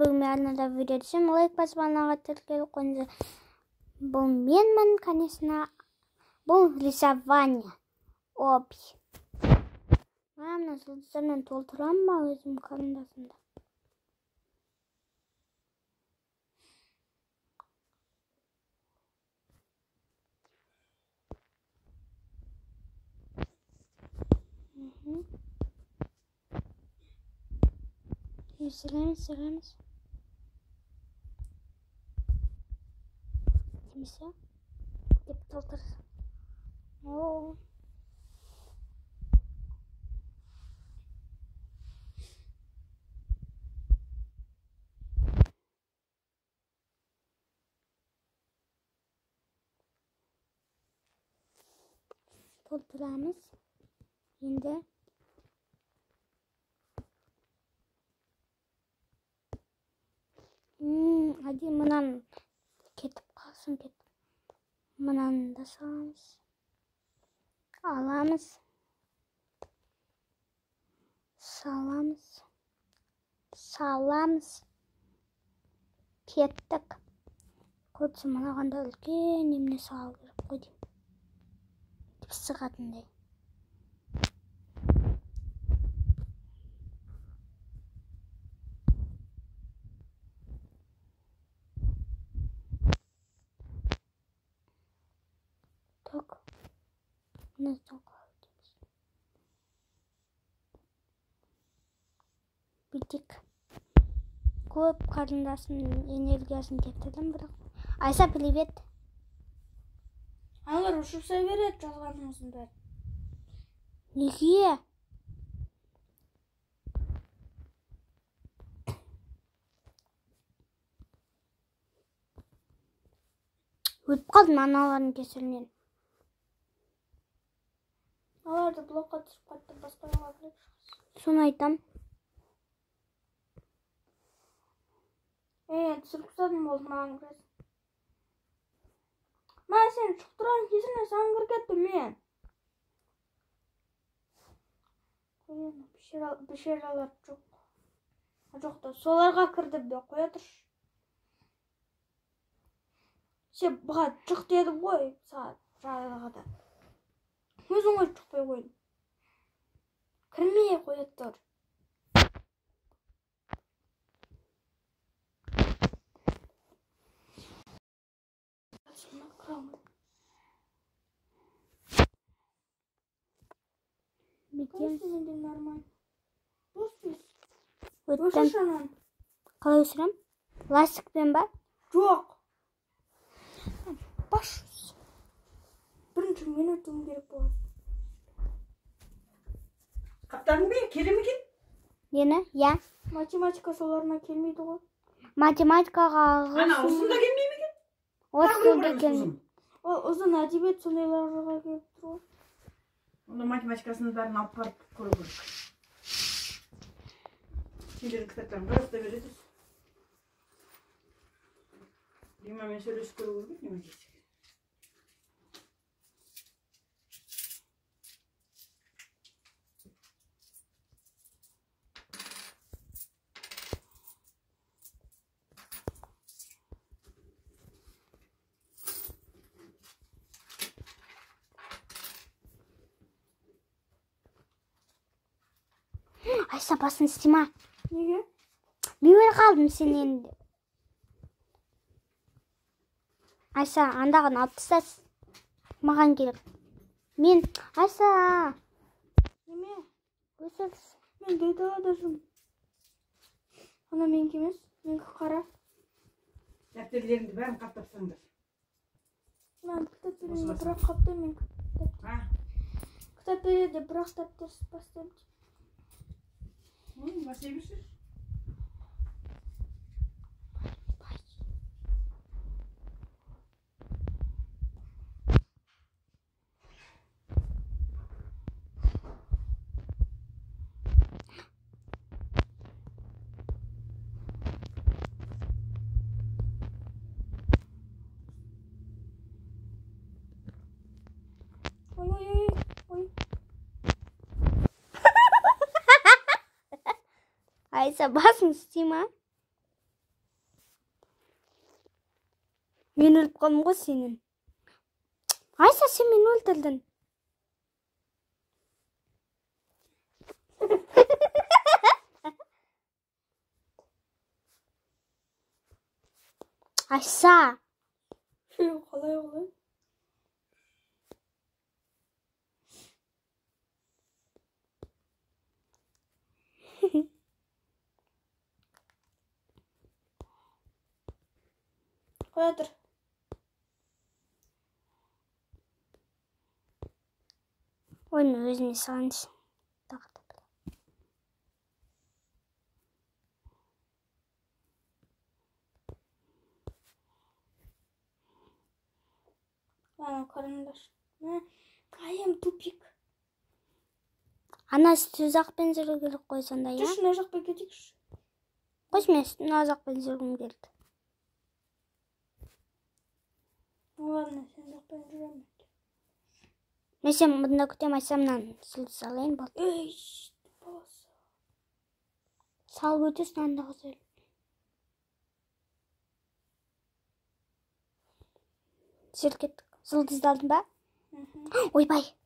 бүгін арнада видео түсем, лайк басып анаға тіркеліп қойыңыздар. Бұл менмін, конечно. Бұл рисование. Опи. Мына жұлдыздармен толтырам ба өзім қарындасымда? Сырамыз. Демесе? Деп толтырсın. Oo. Толтырамыз. Енді hadi мынан кетіп қалсын кетіп. Мынаны да саламыз. Аламыз. Саламыз. Кеттік. Көтсі мынағанда үлкен емне салу керек қой деймін. Деп сығатындай. Так. Nasıl koydunuz? Bitik. Көп қарындасының энергиясын кетірдім бірақ. Айса, привет. Аналар ұшырса береді жазғаныңыздың бәрі. Неге? Өтіп қалдым аналардың кесірінен. Аларды блокқа түсіп қатты басқа жоға біліп шығыз. Соны айтам. Түсіріп қысадым болды маған кіресін. Мен сен шықтырған кезіне саған кіргетті мен. Бешералар жоқ. Жоқты, соларға кірді бе қоя тұршы. Сен бұға жұқ деді ғой сағат жағағада. Өзің ой жұқпай қойдың. Кірмей қоя тұр. Бетем. Нормально. Өттім. Қалай өсірем? Ластикпен ба? Жоқ. Баш. Бірінші мен өтуім керек болады. Қаптардың бе? Келе ме екен? Нені? Я. Математика соларына келмейді ғой. Математикаға Ана ұзын да келмей ме екен? Осы да келмейді. Ол ұзын әдебиет сондайларға келіп тұр ғой. Онда математикасының бәрін алып барып көру керек. Сендердің кітаптарын бір уақытта бересіз. Римамен сөйлесіп көру керек, неме десек. Айса, басын істема. Неге? Бүйір қалдым сен енді. Айса, андағын алып тастайсыз. Маған керек. Мен, Айса. Неме? Өсірсіз. Мен гайдалада жүрмін. Ана менікі емес, менікі қара. Дәптерлеріңді бәрін қаптапсаңдар. Мен кітап береді, бірақ қаптаймын. Кітап береді, бірақ дәптерсіз бастаймын. Басай берші. Ой. Айса, басын істема. Мен өліп қалдым ғой сенен. Айса, сен мені өлтірдің. Айса. Қалай. Қоя тұр. Ой, мен өзіме салайыншы. Ана қараңдар. Қайым тупик. Ана түзақпен жүру керек қой сонда, я? Түш, мына жаққа кетейікші. Қойшы, мен мына жақпен жүргім келді. Ладно, сен жақпен жүремін. Мен сен бұнда күтем, Айсамнан сүлді салайын болды. Ей, баласы. Салып өтесін андағы зөл. Жел кеттік. Жұлдызды алдың ба? Ойбай.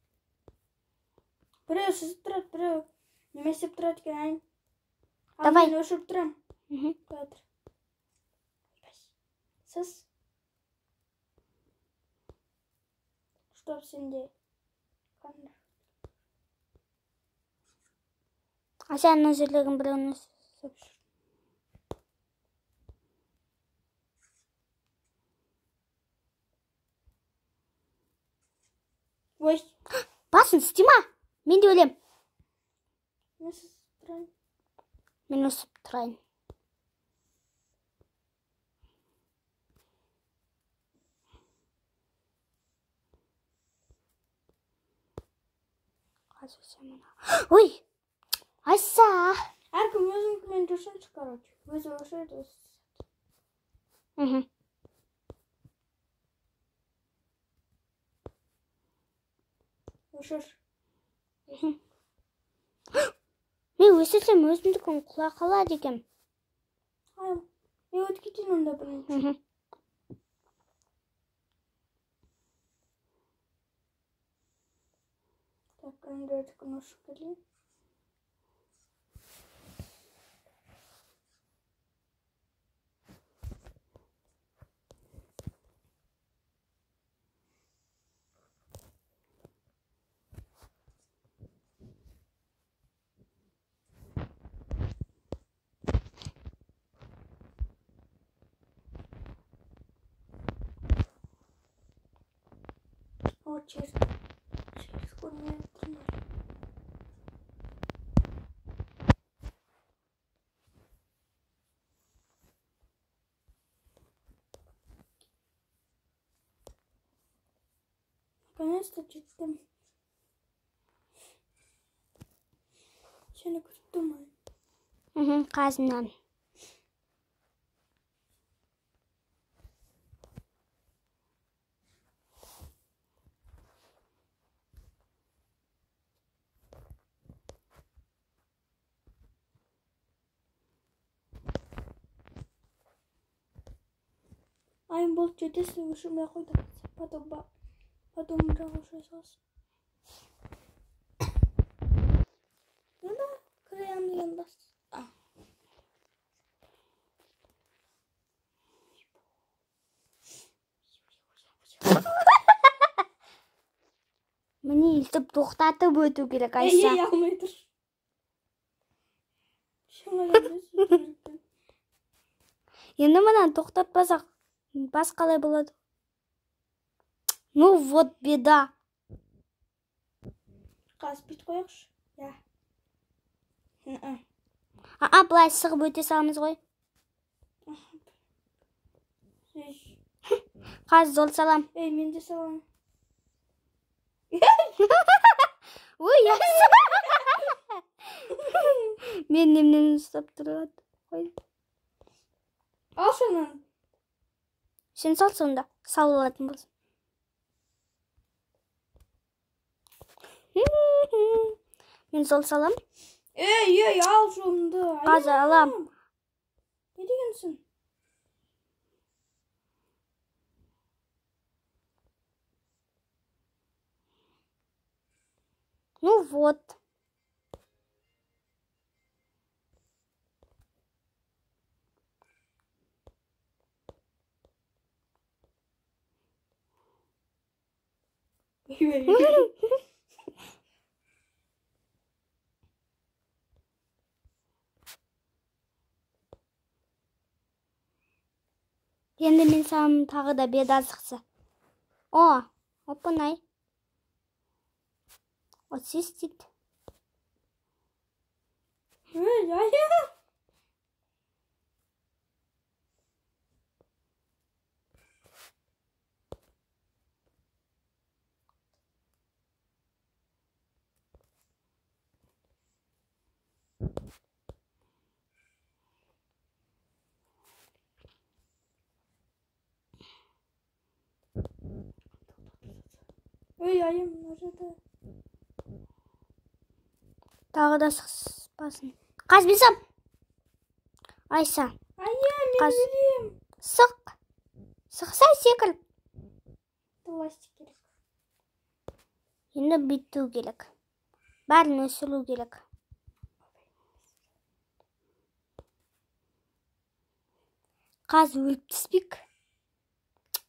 Біреу сызып тұрады, біреу немесеп тұрады екен, айын. Давай. Мен өшіріп тұрам. Қоя тұр. Сыз. Чтоб сенде. Қандар. Аса ана жерлеген біреуіні сөп жүр. Ой. Басын, стима! Мен де өлем. Мен сызып тұрайын. Мен өсіп тұрайын. Ой! Айса! Әркім өзіңкімен жүрсінші, короче. Өзі өшірді, өзі. Өшір. Мен өсірсем өзімдікін құла қалады екем. Айым. Мен өтіп кетейін онда бірінші. Так, онда өтікін өшіп келейін. О, через секунду тримай. Наконец-то чистым. Сені күттім ай. Қазымнан. Айым болып жетесің өшірмей қойды. Потом бірақ өшіре салсын. Енді кіреям деген бас. Мені ілтіп тоқтатып өту керек, Айса. Ей, алмай тұр. Шаңа Енді мұнан тоқтатпасақ, бас қалай болады? Ну, вот беда. Қаз бит қояқшы. Я. Былай сығып өте саламыз ғой. Қаз зол салам. Ей, мен де салам. Ой, Айса. Мен немнен ұстап тұрады. Ал шанан. Сен сал сонда. Сал алатын болсын. Мен сол салам. Ей, ал жолымды. Қазір алам. Не дегенсің? Вот. Енді мен саған тағы да бет азықсы. О, опынай. Очистит. Ой, ayım nerede? Тағы да sıkpaсын. Қазбесам. Айса. Ayım Қаз. benim. Sık. Sıksa секіл. Plastik gerek. Енді бүйту керек. Бәрін өсіру керек. Қаз өліп түспек.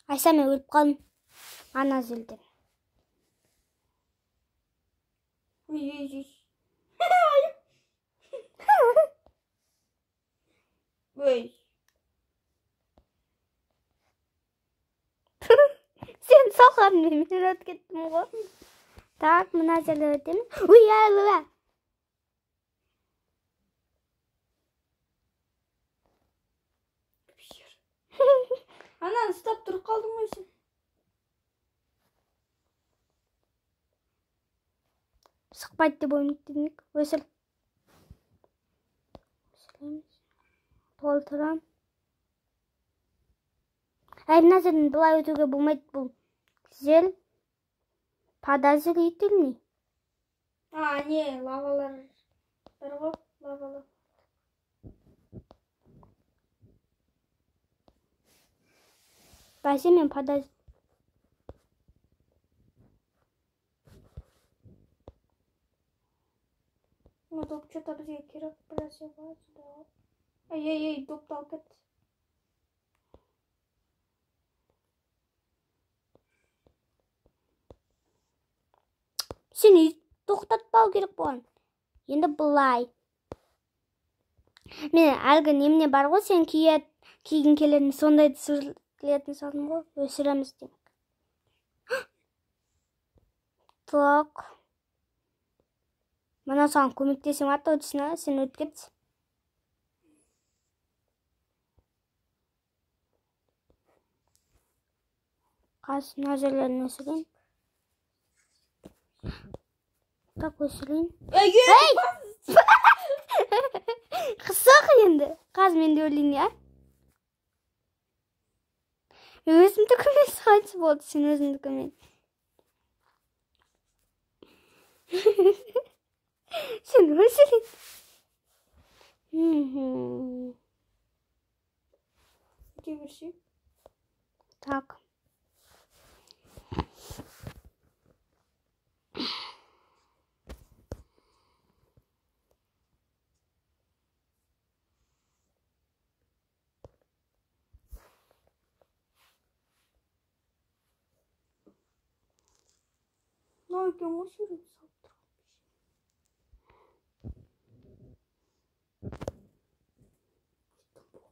Айса мен өліп қалдым. Ана зілден. Ой, ой, ой. Ой. Сен салған мен өтіп кеттім ғой. Так, мына жерде өтемін. Ой, әлі. Anan stop dur kaldın mı sen? Sıkпайды деп ойнайтын өсір. Толтырам. Мына жерден былай өтуге болмайды, бұл жел подозрительный. Не, лавалар. Бар ғой, лавалар. Бәсе мен подозрительный. Ну, топ что-то бізге керек біраз ебать, да. Ай, допты алып кет. Сені тоқтатпау керек болған. Енді бұлай. Мен әлгі немне бар ғой, сен киген келетін сондай түсірілетін салдым ғой, өсіреміз демек. Так. Мына саған көмектесем аты өтсін, сен өткет. Қаз мына жерлерін өсірейін. Так, өсірейін. Ей! Қысақ енді. Қаз мен де өлейін, я? Өзімдікімен қайтыс болды, сен өзімдікімен. Сен өсірейін. Өте берші. Так. Ne yapıyorsun? O sürü saptı.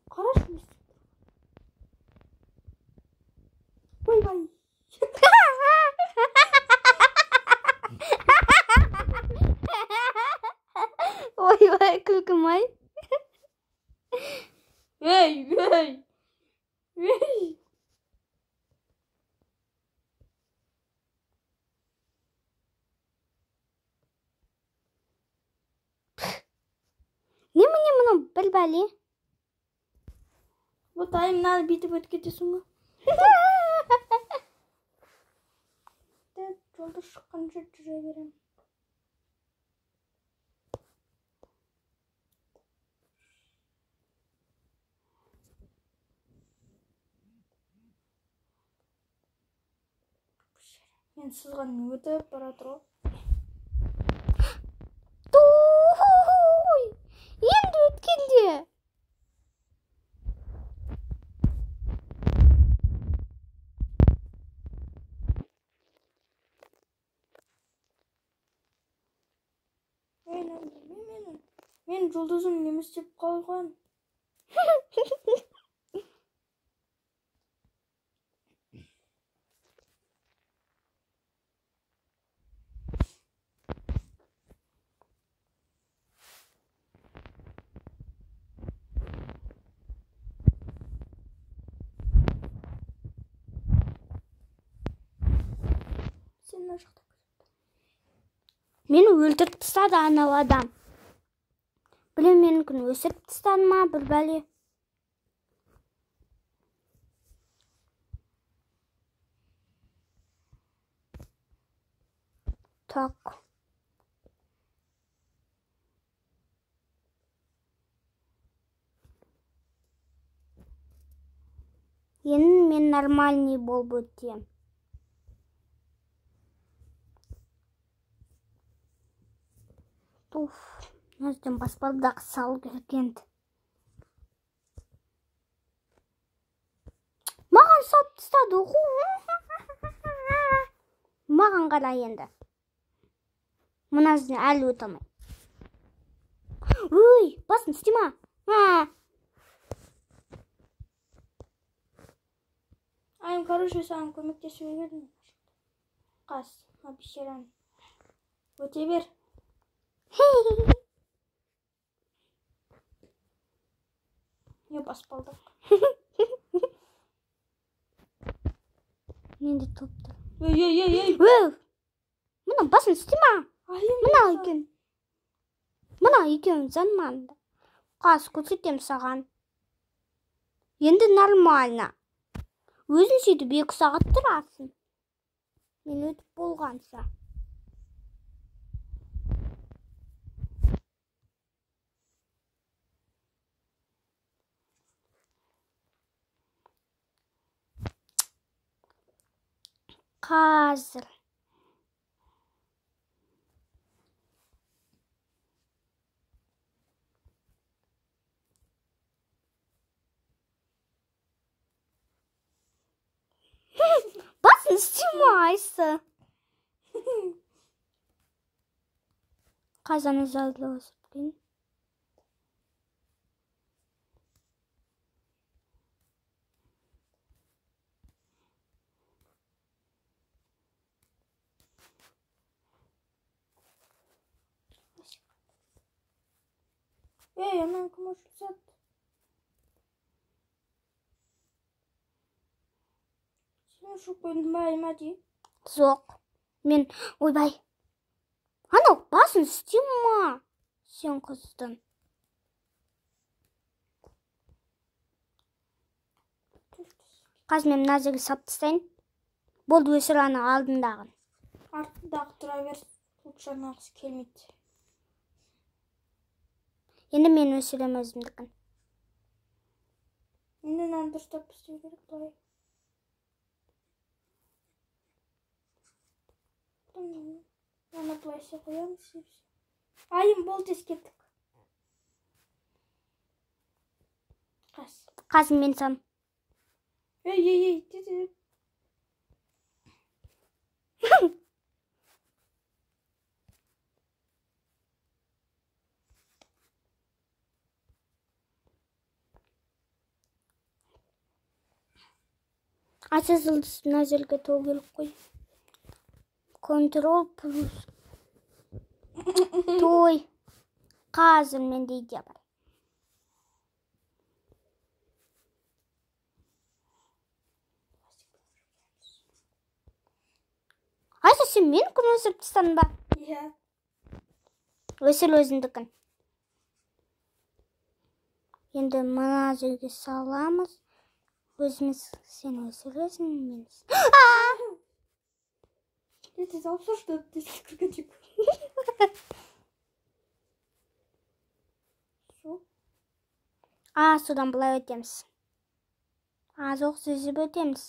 Karışmışsın. Vay vay. Ой, күлкім ай. Ey. Немене мұны бір бәле? Вот ayım надо bitip ötketiyorsun mu? Жолда шыққанша жүре берем. Мен сызған өтіп бара тұр ғой. келді. Мен жұлдызым не істеп қалған? Сен мына жақта. Мені өлтіріп тастады анау адам. Білем, менікін өсіріп тастады ма бір бәле. Так. Енді мен нормальный болып өтем. Уф, наздан баспалдағы сал кіргенді. Маған салып тастады. Маған қара енді. Мұназын әлі өте алмай. Өй, басын істема. Айым, короче, саған көмектесуге келдім. Қас, обещарам. Өте бер. Не баспалдық. Мен де топты. Ей. Мұна басын істема. Айым. Мұна екен занманды. Қас көрсетем саған. Енді нормально. Өзін сөйтіп 2 сағат тұрасың. Мен өтіп болғанса. Қазір. Басын істемайсы. Қазаны залды осып кейін. Ей, анан кім ұшырсады? Сен ұшып қойдың ба, Аймади? Жоқ. Мен, ойбай. Анау басын істема. Сен қыздың. Қазір мен мына жерге салып тастайын. Болды, өсір ана алдындағын. Артындағы тұра бер. Жаңағысы келмейді. Енді мен өсірем өзімдікін. Енді мынаны дұрыстап істеу керек былай. Мына былай істеп қоямыз. Айым, болды, ескерттік. Қас. Қазір мен сам. Ей, деді. Аса жұлдыз мына жерге тоу келіп қой. Контрол плюс. Той. Қазір менде идея бар. Аса сен мен күн өсіріп тастадың ба? Иә. Өсір өзіндікін. Енді мына жерге саламыз. Өзіміз сен өсіресің, мен. Это за что ты крокодил? Судан былай өтеміз. Жоқ, сүзіп өтеміз.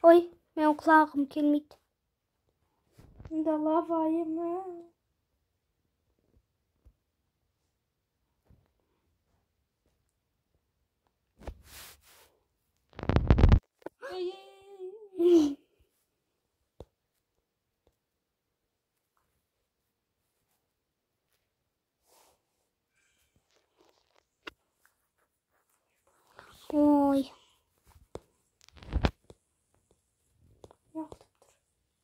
Ой, мен құлағым келмейді. Şimdi lavayı mı? Oy. Yaptım.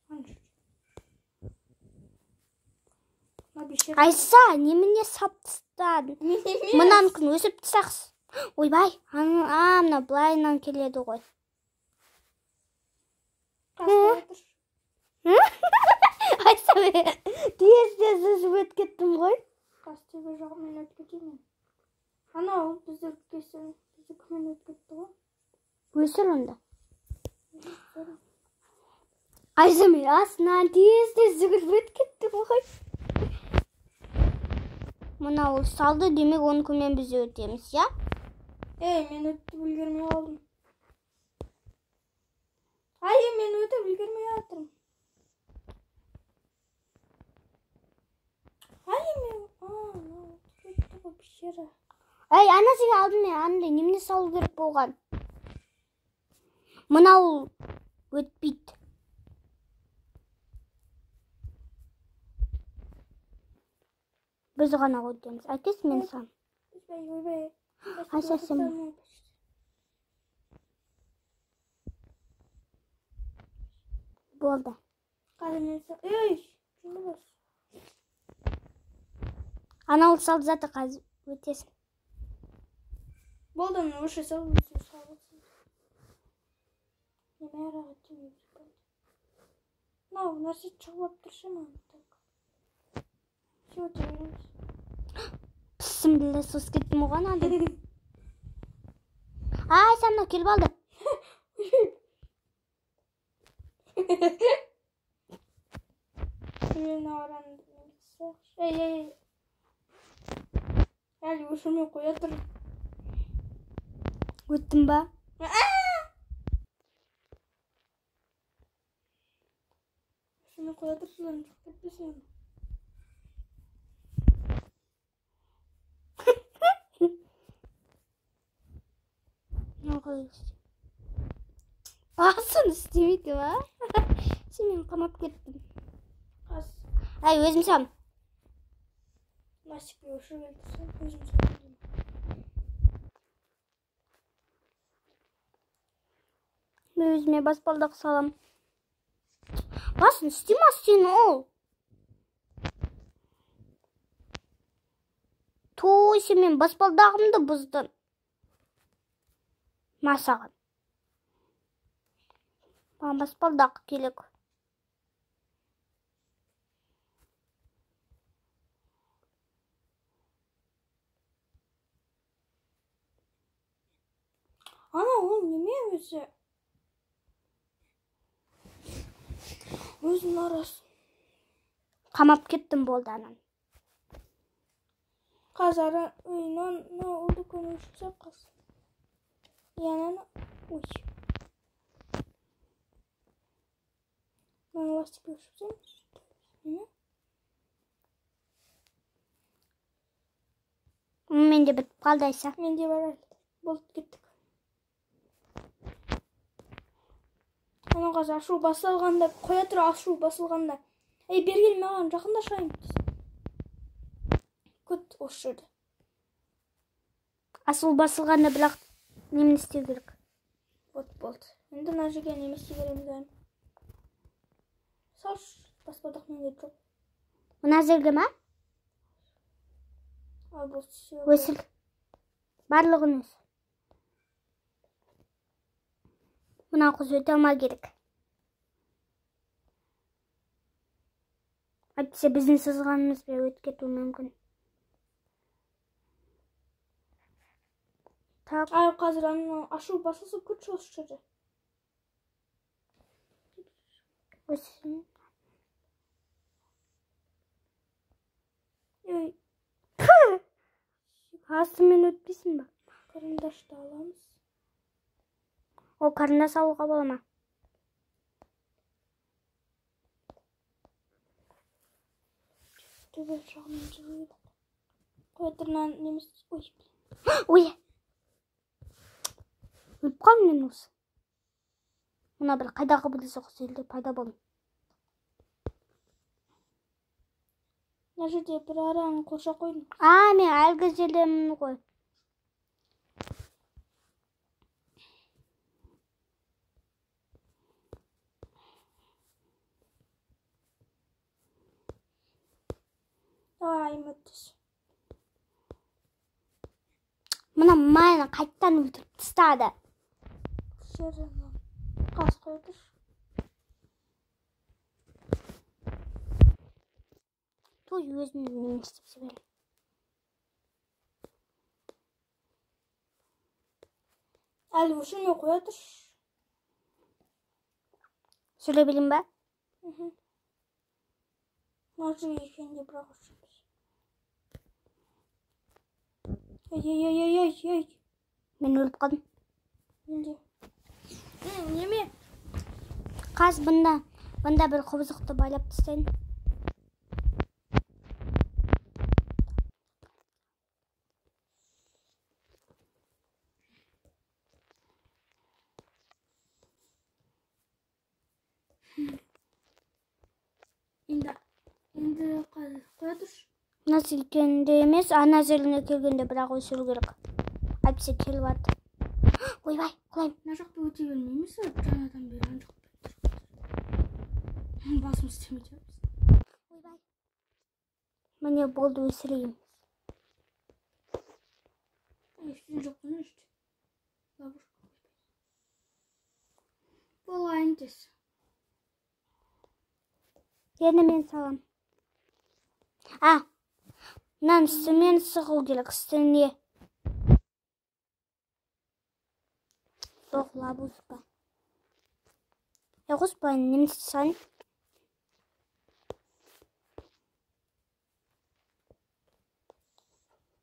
Hangi? Bir şey. Aysa неміне саптыстан. Мұнан күн өсіп тысақс. Ойбай, мына былайынан келеді ғой. Айса тез үзіп өтіп кеттім ғой. Кастегі жағымен өтіп кетейін. Анау бізді кесін. Бізді кіммен өтіп кетті ғой? Өсір онда. Айса мен астынан тез жүгіріп өтіп кеттім ғой. Мына ол салды, демек оның көмен біз өтеміз, я? Мен өтіп үлгермей қалдым. Мен өтіп үлгермей жатырмын. Пещера. Ана сен алдымен андай немне салу керек болған. Мына ол өтпейді. Біз ғана өтеміз. Әкес мен сан. Айса сен. Болды. Ана ол салды заты қазір өтесің. Болды, өші салды. Неме араға түймейді. Нәрсе шығылап тұршы ма? Все, өтемейміз. Пісім білді, сос кеттім оған ады. Айса мына келіп алды. Әлі өшірмей қоя тұр. Өттім ба? Өшірмей қоя тұр, сілен жоқ кетпесен. Басын істемейді ма? Сен мен қамап кеттім. Өзім сам. Насипе өшір келді, өзім сам. Мен өзіме баспалдақ салам. Басын істемас сен ол. Той, сен мен баспалдағымды бұздың. Масаған. Маған баспалдақ келек. Ана, ол неме өзі? Өзін арасы. Қамап кеттім болды анан. Қазары үйінен олды көне үшіпсе қыз. Янаны, ой. Мен ластик үшіпсем. Неме? Менде бітіп қалды Айса. Менде бар әлі. Болып кеттік. Ана қаз ашу басылғанда, қоя тұр ашу басылғанда. Бергел маған жақында шайым. Көт осы жерде. Асыл басылғанда бірақ немін істеу керек. Болды. Енді мына жерге неме істей береміз әлі. Саш, баспалдақ менде жоқ. Мына жерге ма? Өсіл. Барлығын өс. Мына қыз өте алма керек. Әйтпесе біздің сызғанымыз бе өтіп кетуі мүмкін. Так. Қазір ашу басылса күтші осы жерде. Өсін. Астымен өтпейсің ба? Карандашты аламыз. Ол қарындаш алуға бола ма? төбе жағынан жүреді. Қоятырынан неміз... Ой. Ой. Өліп қалдым мен осы. Мына бір қайдағы білесі құселді пайда болдым. Мына жерде бір араң қоршап қойдым. Мен әлгі жердемін ғой. Үміттес. Мына мені қайттан өлтіріп тастады. Жерінен қас қойдыр. Той өзін не істеп себелі. Әлі өшірмей қоятыр. Сөйлей білем ба? Мажы екенде бірақ өшірмей. Ей. Мен өліп қалдым. Менде. Неме? Қаз бұнда бір қобызықты байлап тастайын. Енді қоя тұршы. Мына селкенде емес, ана жеріне келгенде бірақ өсіру керек. Әйтпесе келіп жатыр. Ойбай, құлайым. Мына жақта өте бермейміз, жаңадан бері ан жоқ. Басым істемейді. Ойбай. Міне болды өсірейміз. Ештен жоқ қана ішті. Болайын тез. Енді мен салам. Мынаны үстімен сығу керек, үстіне. Жоқ, лабузка. Қоспай, неміз сан.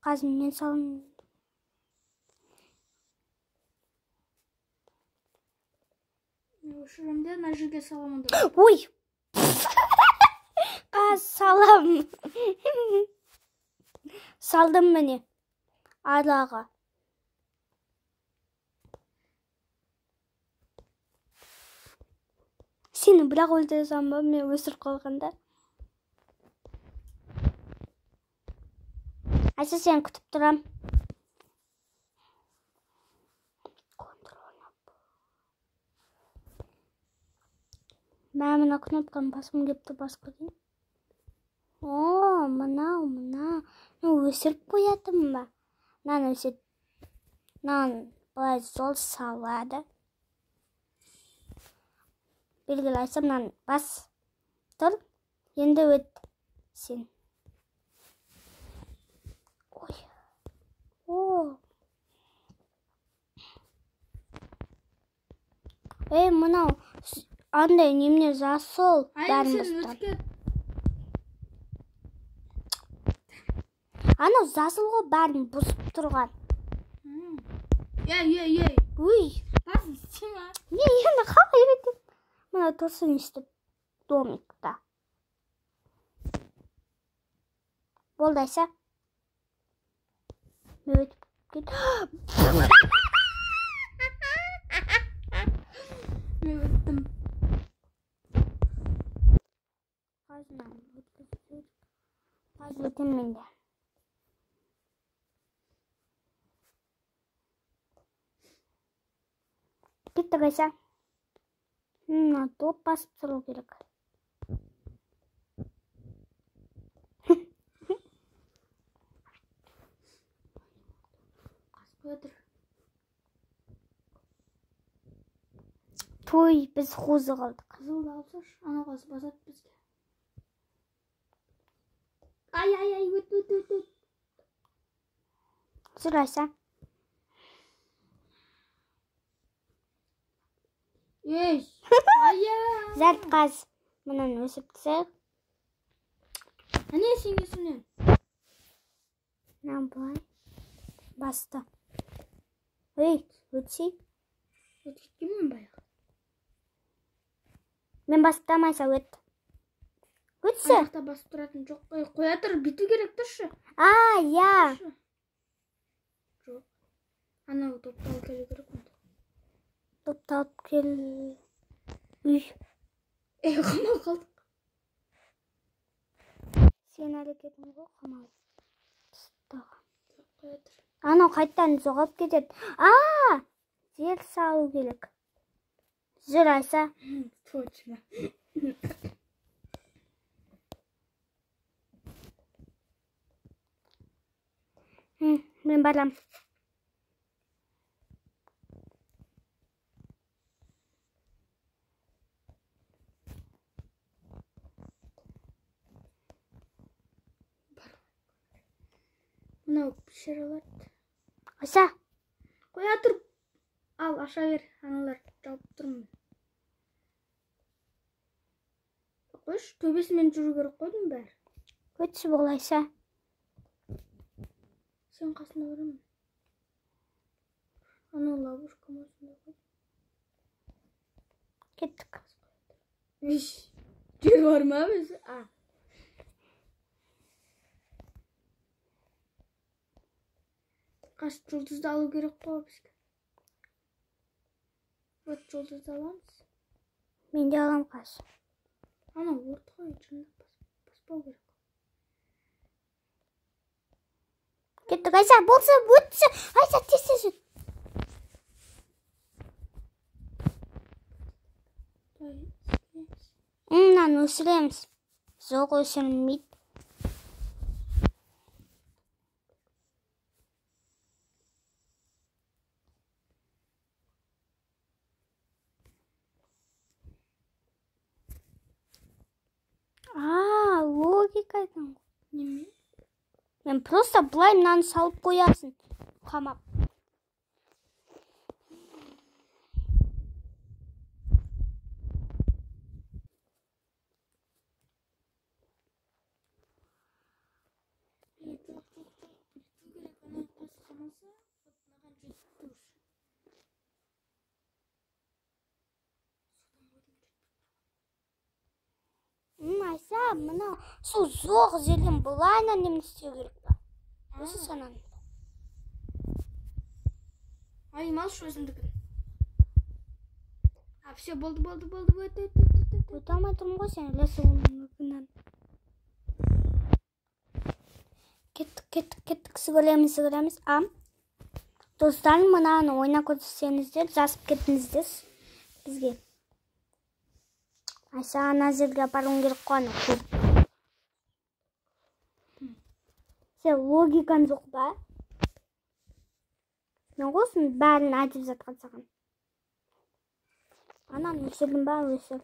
Қазым мен салым. Өшіремде, мына жерге саламын. Ой! Салам. Салдым міне. Араға. Сені бірақ өлтірсем ба, мен өсіріп қалғанда. Айса сені күтіп тұрам. Мен мына кнопканы басым кепті басқа дейін. Мынау. Мен өсіріп қоятым ба? Мынаны өсет. Мынаны былай сол салады. Белгілі айса мынаны бас. Тұр. Енді өт сен. Мынау андай немне засол бәрін бұстар. Анау засыл ғой бәрін бұзып тұрған. Ей. Уй. Басым істеме. Енді қалай өтем? Мына тұрсын істеп домикта. Болдайса. Мен өтіп кет. Мен өттім. Қазынан өтем менде. Кетті қайса. Топ басып тұру керек. Той, біз қозы қалдық. Қызылды алсаш, ана қыз басады бізге. Ай, өт. Сұрайса. Ей, Зәрт қаз. Мұнан өсіп түсек. Әне сеңгесінен. Мынан бұлай. Басты. Өтсей. Өткеткенмін баяғы. Мен бастамайса өт. Өтсі. Аяқта басып тұратын жоқ қой. Қоя тұр, біту керек тұршы. Я. Жоқ. Анау топталып келу керек онда. Топталып кел. Үй. Қамал қалдық. Сен әрекетің ғой, қамал. Қоя тұр. Анау қайттан жоғалып кетеді. Зер салу керек. Жүр, Айса. Точно. Мен барам. Мынау пішер алады. Айса. Қоя тұр. Ал, аша бер. Аналар жауып тұрмын. Қойш, төбесімен жүру керек қойдың бәрі. Өтсі бол, Айса. Сен қасына барамын. Анау ловушка масында қой. Кеттік. Жер бар ма өзі? Қаш жұлдызды алу керек қой бізге. Вот жұлдызды аламыз. Мен де алам қаш. Анау орты қой, жындап баспау керек. Кеттік, Айса, болсы, өтсі. Айса, тез өт. Мынаны өсіреміз. Жоқ, өсірмейді. Логика екен. Неме? Мен просто бұлай мынаны салып қоясың. Қамап. Айса, мына су жоқ жерден бұлайынан немін істеу керек па? Осы санан. Ай, малшы өзіндігін. Все, болды. Өте алмай тұрмын ғой сен, лесі өміргінен. Кеттік, сігілеміз. Достарым, мынаны ойна көрсеңіздер, жазып кеттіңіздер бізге. Айса, ана жерге баруым керек қой, көп. Сен логикан жоқ ба? Мен қосын бәрін айтып жатқан саған. Анан өсірдің ба, өсір.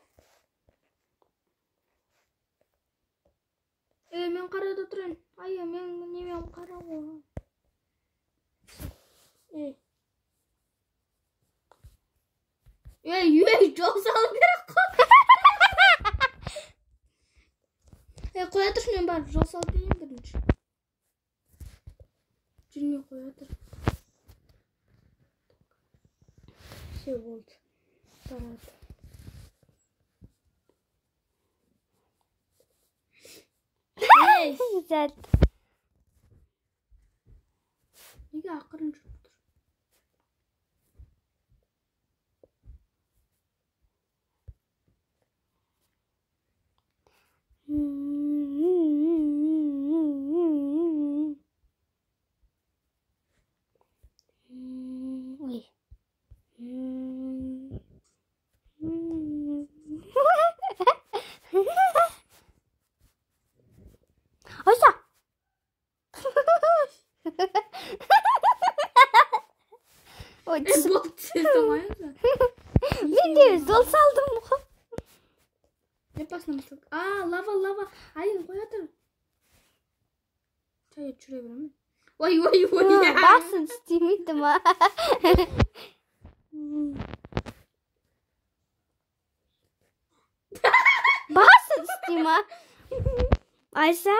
Мен қарада тұрайын. Мен немен қара ғой. Жол салу керек қой. Қоя тұршы, мен барып жол салып келейін бірінші. Жүрмей қоя тұр. Все болды. Барады. Зәт. Неге ақырын жүріп тұр? Ой. Айса! Болды, сен тамайын. Мен де жол салдым ғой. Не басына басылып. Лава. Айын қоя тұр. Чай жүре беремін. Ой. Басын істемейді ма? Басын істей ма? Айса?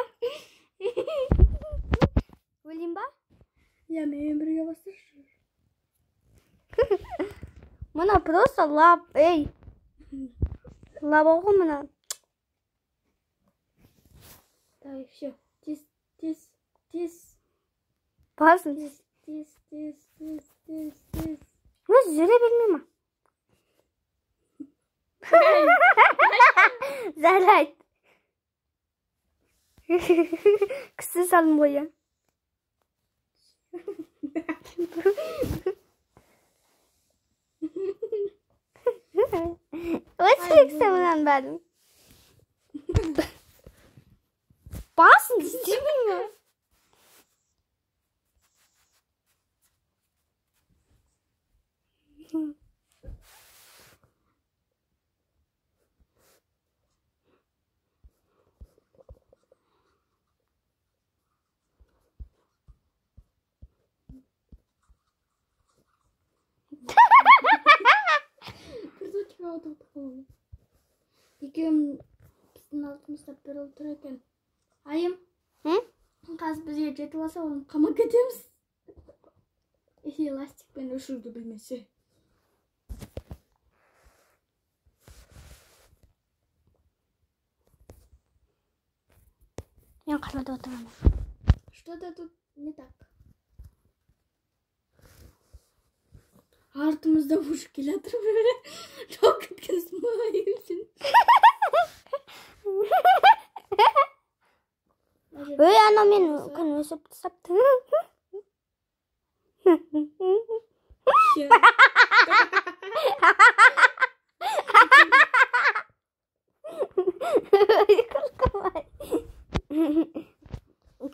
Өлейін ба? Мен бірге бастыршы. Мына просто лап, ей. Лаба ғой мына. Давай, все. Тис, тис, тис, Basın. тис, тис, тис, тис, тис, тис. Nasıl bilmiyorum. Zerayt. Kısa salın boya. Nasıl istemeden verdim? Basın istemiyor. Кырсычка отурдук. Экөөм биздин алдыбызда бир отур экен. Айым. Казыр бизге жетип алса, оны камап кетебиз. Ластикпен өшүрдү билмесе. Ben kalmada oturamam. Что-то тут не так. Артымызда уж келатыр böyle. Çok кеткен смайылсын. Öyle anam beni konuşup saptı.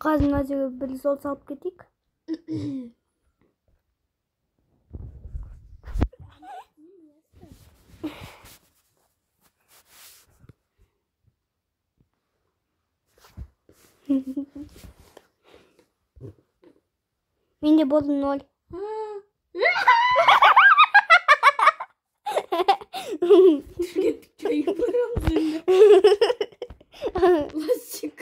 Kazın bir sol salıp gittik. Mini bol 0. Gittikçe yaparım seni. Lastik.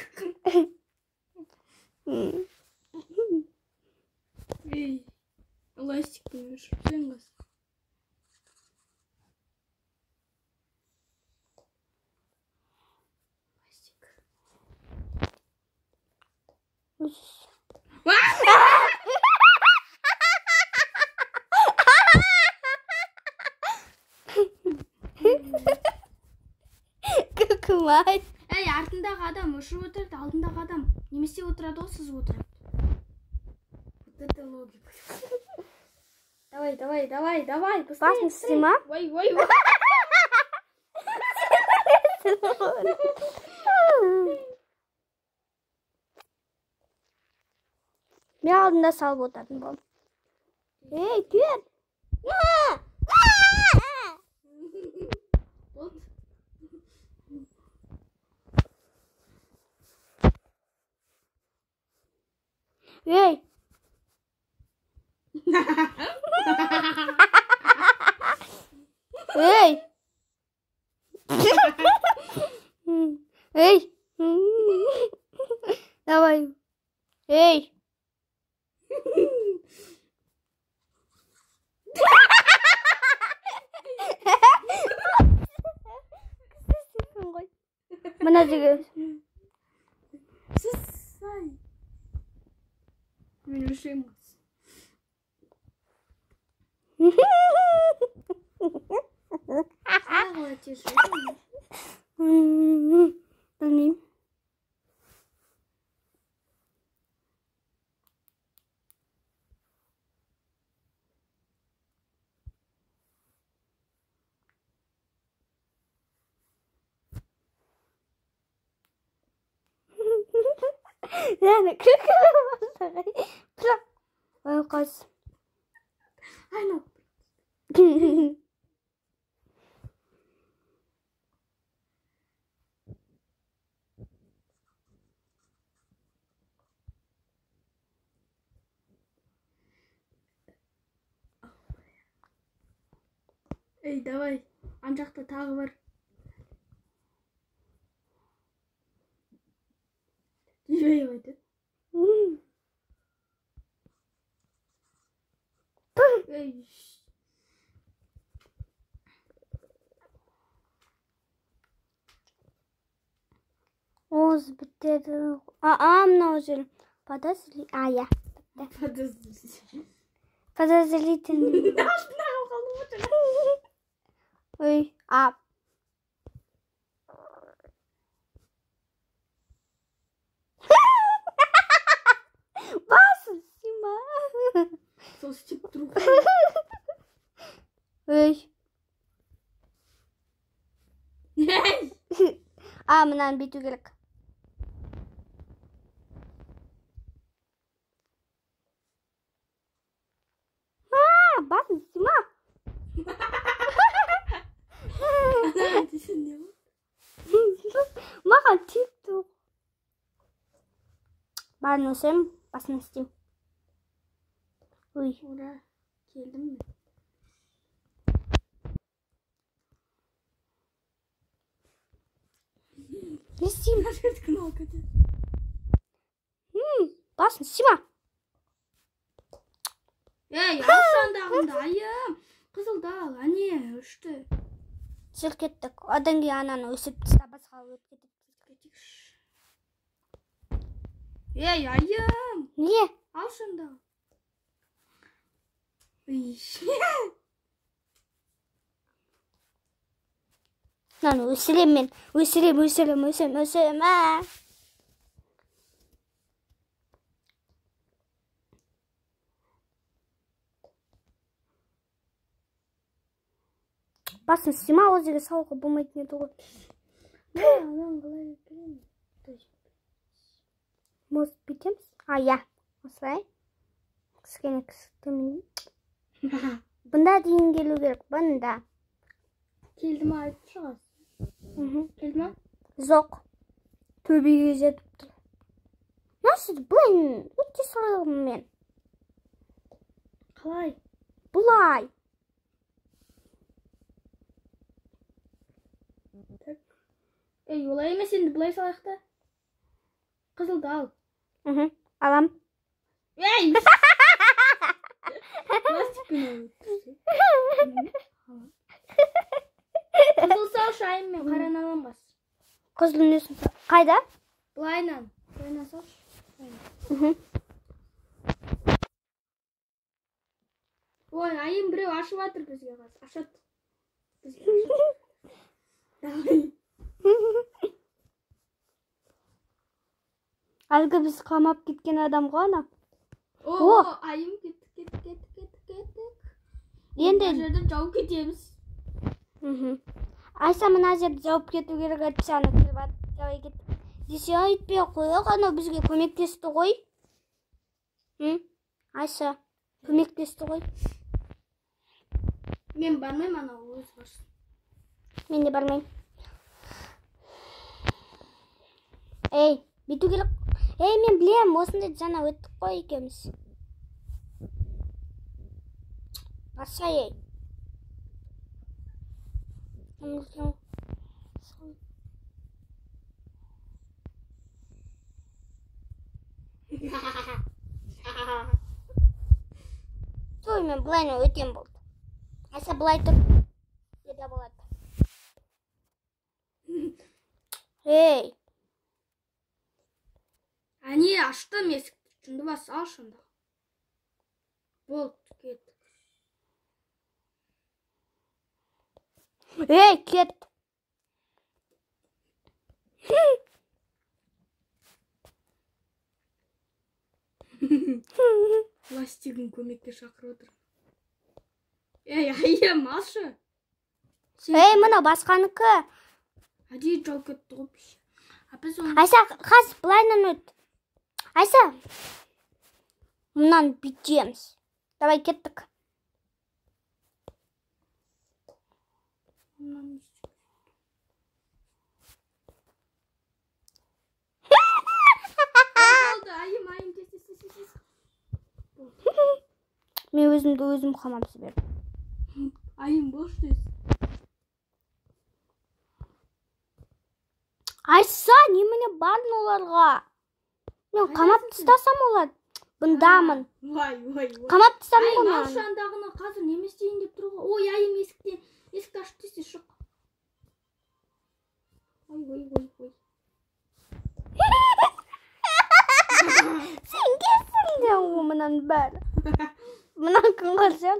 Ey. Lastik duymuş. Sen nasıl? Lastik. Kıkımay. Ey, артындағы адам ұшып отырды, алдындағы адам немесе отырады, ол сызып отырады. Вот это логика. Давай, давай, давай, давай. Basın сима. Вай, вай, вай. Bir aldığında sal botardım bol. Hey gel. Вот. Hey. Hey. Hey. Давай. Hey. Bana juga. Сысай. Мен ушемас. Қалай тешемін? Bilmeyeyim. Yani kırkırım. Ay kız. Aynen. Ey, давай. Ан жақта тағы бар. Жай айтады. Ey. Оз бітеді. Мынау жер. Я. Подозрительный. Ой, Басын, Сима. Сол істеп тұру. Ой. Мынаны бүйту керек. Басын, Сима. Маған тиіп тұр. Барын өсем, басын істейм. Ой. Ура, келдім мен. Не істейм? Нажать кнопканы. Басын, Сима. Ей, алшандағымды айым. Қызылды ал, әне, үшті. Жүр кеттік. Одан кейін ананы өсіп тастап басқа өтіп кетіп. Ей, айым. Не? Алшанда. Мынаны өсірем мен. Өсірем. Басын, Сима, ол жерге салуға болмайтын еді ғой. Анан қалай өтірем? Мост бітеміз? Я. Осылай. Кішкене кісіктімен. Бұнда дейін келу керек. Бұнда. Келді ма айтып шығасың? Келді ма? Жоқ. Төбеге жетіп тұр. Насыл, бұлай өтте салайым мен. Қалай? Бұлай. Ей, олай емес, енді бұлай салайықта. Қызылды ал. Алам. Ей! Пластикпен өтірсе. Қызыл сал шайым мен қаран аламбас. Қызыл несін сал. Қайда? Бұлайнан. Бұлайнан салшы. Ой, айым біреу ашып атыр бізге қаз. Ашат. Бізге ашат. Давай. Әлгі біз қамап кеткен адам ғой ана. О, айым кеттік. Енді жерде жауып кетеміз. Айса мына жерде жауып кету керек айтпаса ана кіріп жауып кетті. Десе айтпай қойық, анау бізге көмектесті ғой. Айса, көмектесті ғой. Мен бармайым, анау өз барсын. Мен де бармайым. Ей, бүйту керек. Ей, мен білем, осында жаңа өттік қой екеміз. Баса, ей. Той, мен бұлайны өтем болды. Айса бұлай тұр. Еда болады. Ей. Әне, аштым есікті. Жүнді бас ал шында. Болды, кет. Ей, кет. Пластигін көмекке шақырып отыр. Ей, айым, алшы. Ей, мына басқаныкі. Әдейі жау кетті ғой. Айса, қаз, бұлайнан өт. Айса, мұнан бүйтеміз. Давай кеттік. Айым, тез. Мен өзім қамап жібердім. Айым, бош тез. Айса, немене барын оларға? Мен қамап тастасам олар. Бұндамын. Вай. Қамап тастамын Айым, оны. алшандағына қазір неместейін деп тұр ғой. Ой, айым, есікті ашып тез шық. Ой. Ne o mınan bari. Mınan kın karşıya.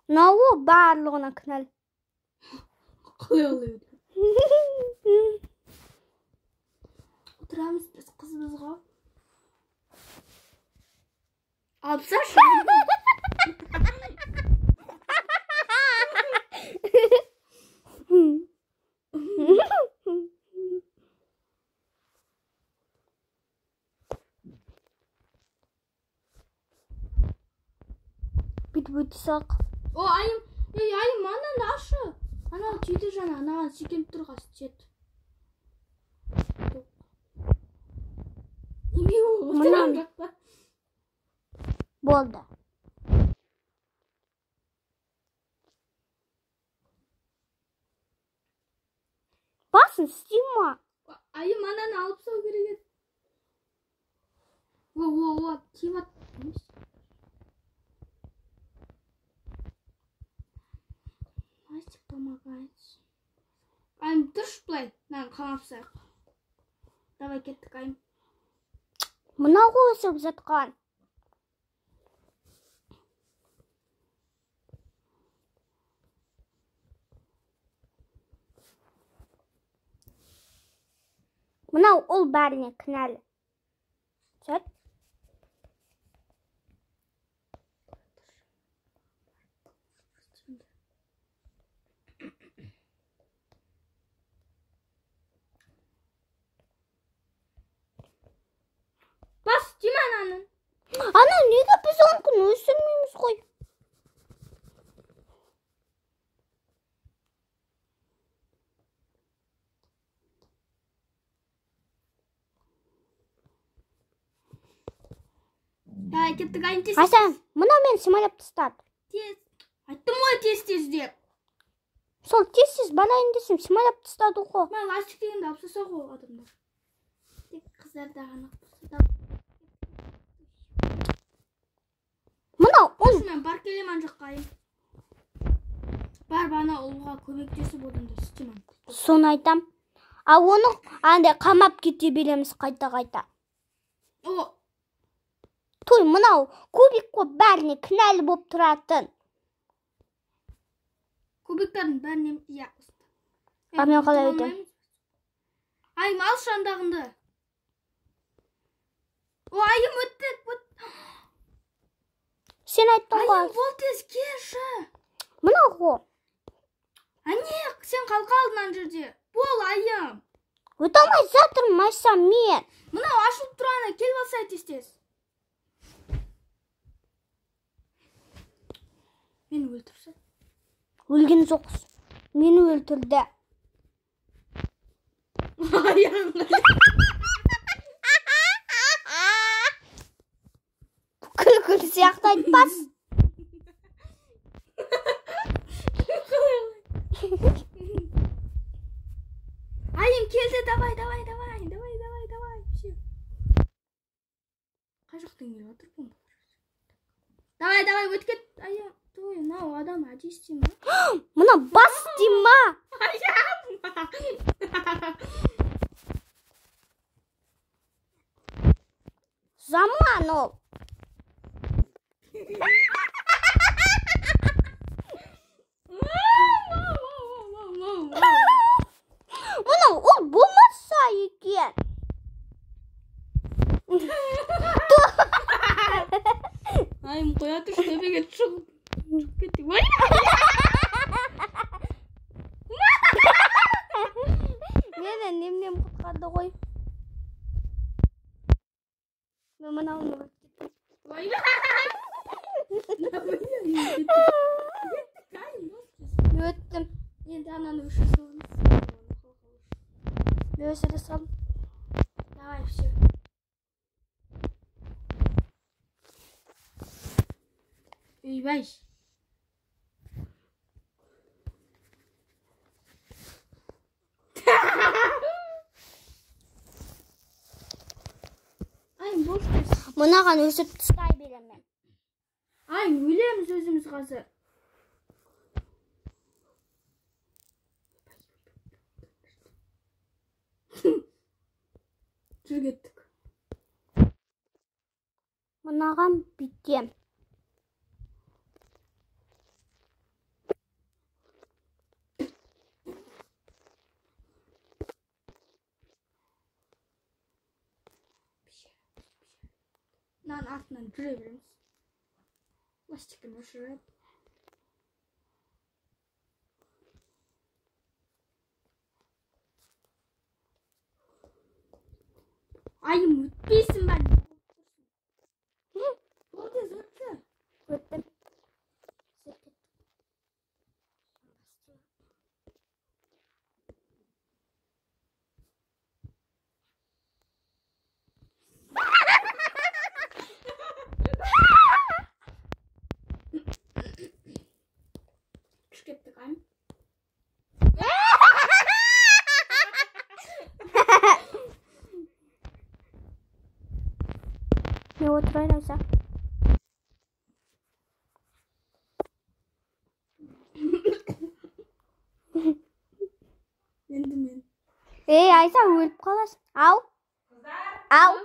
Ne o bağırlığına kınal. Kalay oluyor. Oturamız biz kızımızga. Alpsa şu. Bitsak. O ayım. Ayım ana naşı. Ana tüydü jana. Ana çekin turğas çet. Nime o? Mınan. Boldu. Basın Stima. Ayım ananı alıp sal gerek. Во. Тима. Настя помогает. Айм дұрш былай. Мынаны қамапсақ. Давай кеттік айым. Мына қосып жатқан. Мынау ол бәріне кінәлі. Сөт. Бас, Дима ананын. Ана, неге біз он күн өсірмейміз ғой? Давай кеттік айым тез. Асан, мынау мен сымайлап тастады. Тез. Айттым ғой тез деп. Сол тез барайын десем сымайлап тастады ғой. Мен ластик дегенді алып тастау ғой адамдар. Тек қыздарда ғана. Мынау он. Мен бар келемін жаққа айым. Бар бана ұлға көмектесіп одымды істеймін. Соны айтам. А оны андай қамап кете береміз қайта. О. Той, мынау кубик қой бәріне кінәлі болып тұратын. Кубиктардың бәріне иә. А мен қалай өтем? Айым ал шандағынды. О, айым өтті. Сен айттың ғой. Айым бол тез кеші. Мынау ғой. Ане, сен қалқа алдын ан жерде. Бол айым. Өте алмай жатырмын айсам мен. Мынау ашылып тұраны келіп алсай тез. Мені өлтірсі. Өлген жоқсыз. Мені өлтірді. Күл сияқты айтпас. Айым келді, давай. Все. Қай жақтан келіп отыр бұл? Давай, өткет. Айым, той, мынау адам әдейі істей ме? Мына бас дейма. Заман ол. Мына ол болмаса екен. Айым қоя тұршы, төбеге шығып кетті. Мені немнем құтқарды ғой. Мен мынауны өттім. Енді ананы үші салымыз. Өсірі сал. Давай, все. Үйбай. Айым, бош кез. Мынаған өсіп тыстай беремін. Айым, өлеміз өзіміз қазір. Жүр кеттік. Мынаған бүйтем. Мынаның артынан жүре береміз. Ластикін өшіріп. Айым өтпейсің бән. Ол тез өтті. Өттім. Жүр кеттік айым. Не отырайын айса. Енді мен. Айса өліп қаласың. Ау. Ау.